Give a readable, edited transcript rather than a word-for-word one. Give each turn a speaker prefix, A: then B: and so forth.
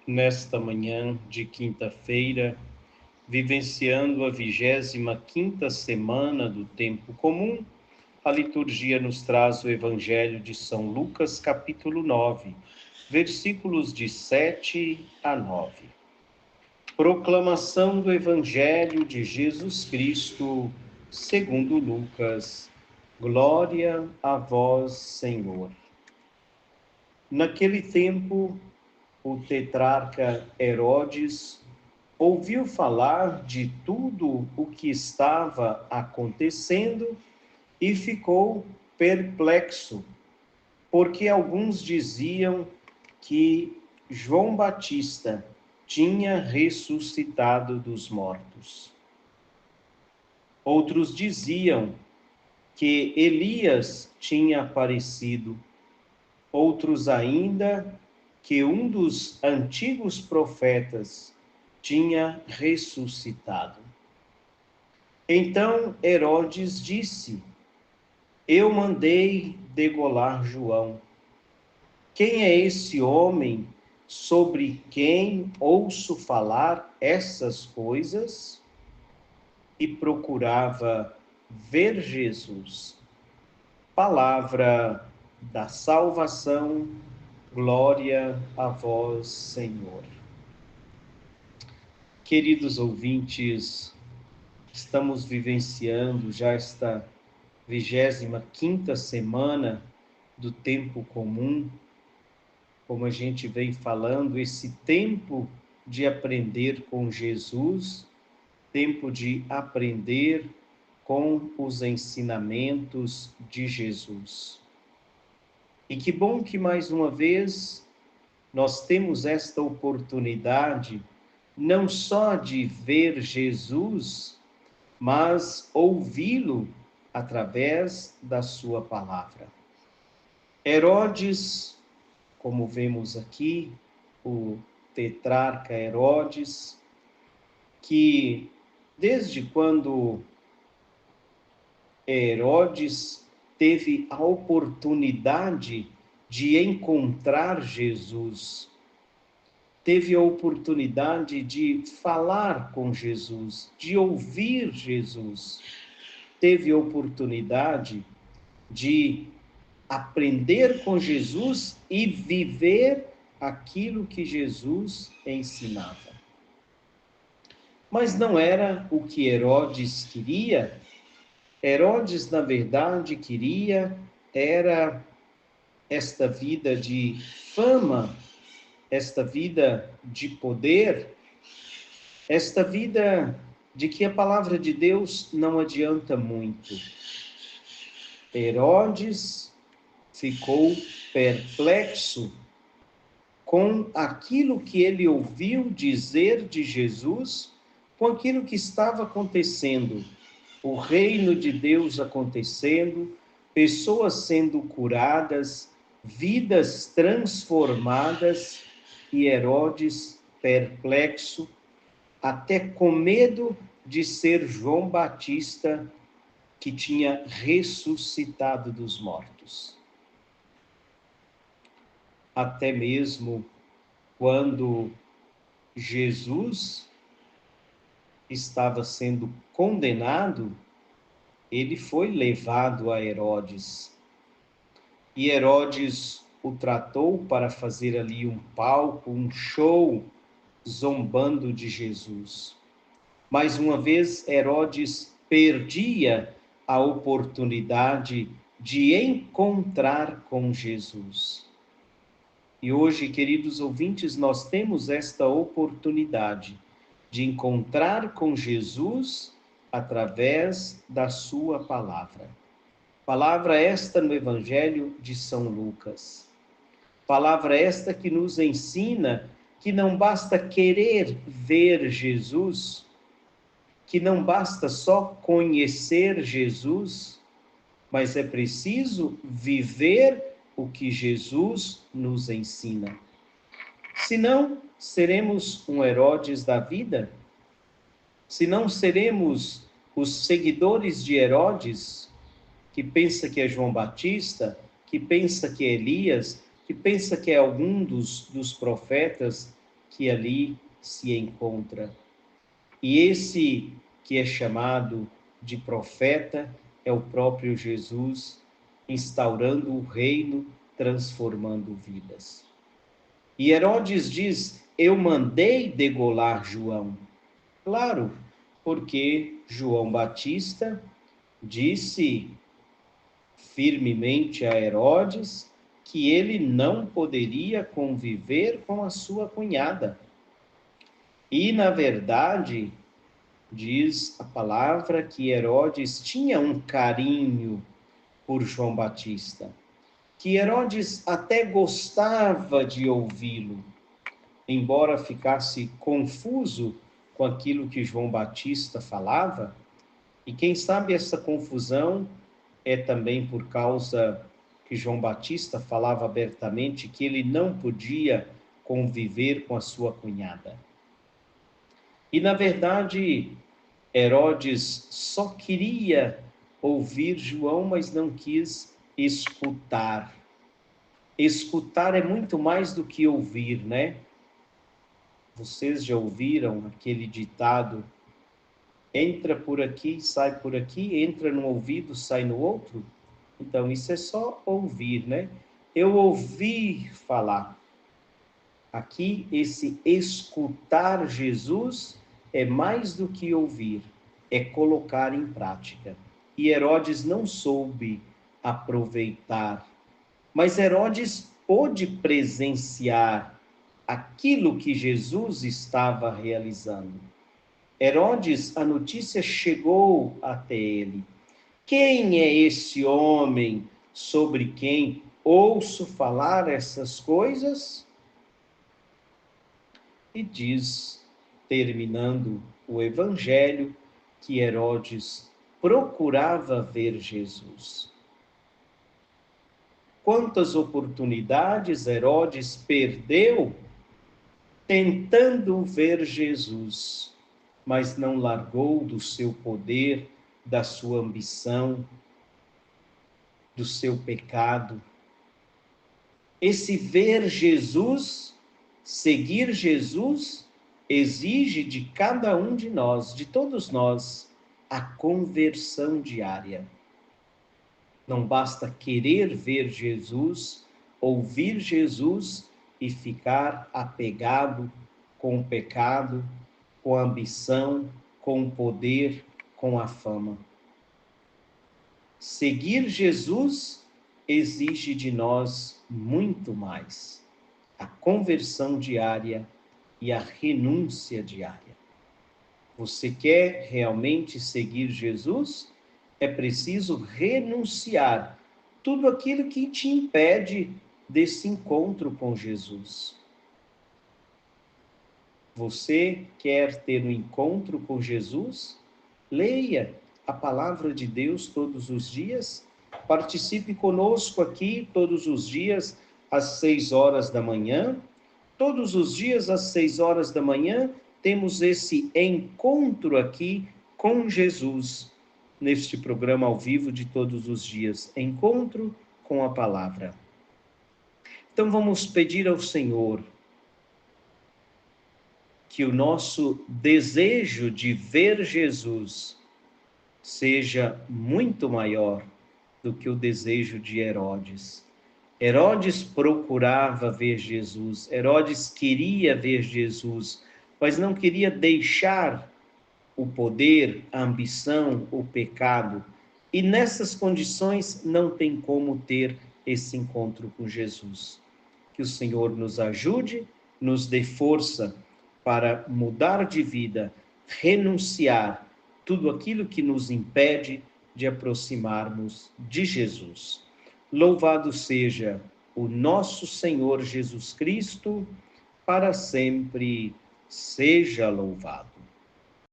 A: nesta manhã de quinta-feira, vivenciando a 25ª semana do tempo comum, a liturgia nos traz o Evangelho de São Lucas, capítulo 9, versículos de 7 a 9. Proclamação do Evangelho de Jesus Cristo, segundo Lucas. Glória a vós, Senhor. Naquele tempo, o tetrarca Herodes ouviu falar de tudo o que estava acontecendo e ficou perplexo, porque alguns diziam que João Batista tinha ressuscitado dos mortos. Outros diziam que Elias tinha aparecido. Outros ainda que um dos antigos profetas tinha ressuscitado. Então Herodes disse: Eu mandei degolar João. Quem é esse homem sobre quem ouço falar essas coisas? E procurava ver Jesus. Palavra da salvação. Glória a vós, Senhor. Queridos ouvintes, estamos vivenciando já esta 25ª semana do tempo comum, como a gente vem falando, esse tempo de aprender com Jesus, tempo de aprender com os ensinamentos de Jesus. E que bom que mais uma vez nós temos esta oportunidade não só de ver Jesus, mas ouvi-lo através da sua palavra. Herodes, como vemos aqui, o tetrarca Herodes, que desde quando Herodes teve a oportunidade de encontrar Jesus, teve a oportunidade de falar com Jesus, de ouvir Jesus, teve a oportunidade de aprender com Jesus e viver aquilo que Jesus ensinava. Mas não era o que Herodes queria. Herodes, na verdade, queria era esta vida de fama, esta vida de poder, esta vida de que a palavra de Deus não adianta muito. Herodes ficou perplexo com aquilo que ele ouviu dizer de Jesus, com aquilo que estava acontecendo. O reino de Deus acontecendo, pessoas sendo curadas, vidas transformadas, e Herodes perplexo, até com medo de ser João Batista, que tinha ressuscitado dos mortos. Até mesmo quando Jesus estava sendo condenado, ele foi levado a Herodes. E Herodes o tratou para fazer ali um palco, um show, zombando de Jesus. Mais uma vez, Herodes perdia a oportunidade de encontrar com Jesus. E hoje, queridos ouvintes, nós temos esta oportunidade de encontrar com Jesus através da sua palavra. Palavra esta no Evangelho de São Lucas. Palavra esta que nos ensina que não basta querer ver Jesus, que não basta só conhecer Jesus, mas é preciso viver o que Jesus nos ensina. Senão, seremos um Herodes da vida? Senão, seremos os seguidores de Herodes, que pensa que é João Batista, que pensa que é Elias, que pensa que é algum dos profetas que ali se encontra. E esse que é chamado de profeta é o próprio Jesus, instaurando o reino, transformando vidas. E Herodes diz: eu mandei degolar João. Claro, porque João Batista disse firmemente a Herodes que ele não poderia conviver com a sua cunhada. E, na verdade, diz a palavra que Herodes tinha um carinho por João Batista, que Herodes até gostava de ouvi-lo, embora ficasse confuso com aquilo que João Batista falava. E quem sabe essa confusão é também por causa que João Batista falava abertamente que ele não podia conviver com a sua cunhada. E, na verdade, Herodes só queria ouvir João, mas não quis escutar. Escutar é muito mais do que ouvir, né? Vocês já ouviram aquele ditado: entra por aqui, sai por aqui, entra no ouvido, sai no outro? Então, isso é só ouvir, né? Eu ouvi falar. Aqui, esse escutar Jesus é mais do que ouvir, é colocar em prática. E Herodes não soube aproveitar, mas Herodes pôde presenciar aquilo que Jesus estava realizando. Herodes, a notícia chegou até ele. Quem é esse homem sobre quem ouço falar essas coisas? E diz, terminando o evangelho, que Herodes procurava ver Jesus. Quantas oportunidades Herodes perdeu tentando ver Jesus, mas não largou do seu poder, da sua ambição, do seu pecado. Esse ver Jesus, seguir Jesus, exige de cada um de nós, de todos nós, a conversão diária. Não basta querer ver Jesus, ouvir Jesus e ficar apegado com o pecado, com a ambição, com o poder, com a fama. Seguir Jesus exige de nós muito mais: a conversão diária e a renúncia diária. Você quer realmente seguir Jesus? É preciso renunciar tudo aquilo que te impede desse encontro com Jesus. Você quer ter um encontro com Jesus? Leia a palavra de Deus todos os dias. Participe conosco aqui todos os dias às 6 horas da manhã. Todos os dias às 6 horas da manhã temos esse encontro aqui com Jesus, neste programa ao vivo de todos os dias, Encontro com a Palavra. Então vamos pedir ao Senhor que o nosso desejo de ver Jesus seja muito maior do que o desejo de Herodes. Herodes procurava ver Jesus, Herodes queria ver Jesus, mas não queria deixar o poder, a ambição, o pecado. E nessas condições não tem como ter esse encontro com Jesus. Que o Senhor nos ajude, nos dê força para mudar de vida, renunciar tudo aquilo que nos impede de aproximarmos de Jesus. Louvado seja o nosso Senhor Jesus Cristo, para sempre seja louvado.